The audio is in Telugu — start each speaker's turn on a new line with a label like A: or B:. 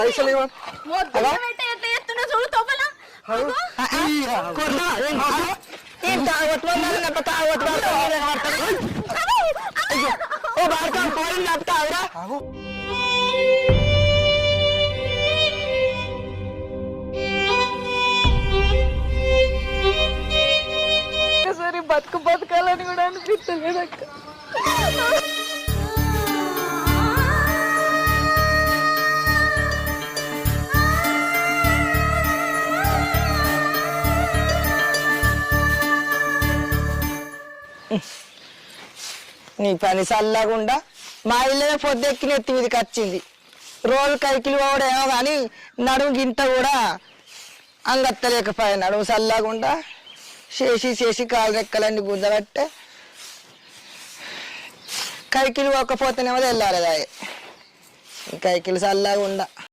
A: పైసలు
B: సరే బతకాలని కూడా అనిపిస్తలేదు అక్క.
C: నీ పని చల్లగుండా మా ఇల్లనే పొద్దెక్కి నెత్తి మీదకి వచ్చింది. రోజు కైకిలు పోవడేమో కానీ నడుము గింత కూడా అంగత్తలేకపోయా. నడుము చల్లగుండా చేసి కాలు రెక్కలన్నీ గుద్దబట్టే కైకిలు పోకపోతేనేమో వెళ్ళాలి. కైకిలు చల్లగుండా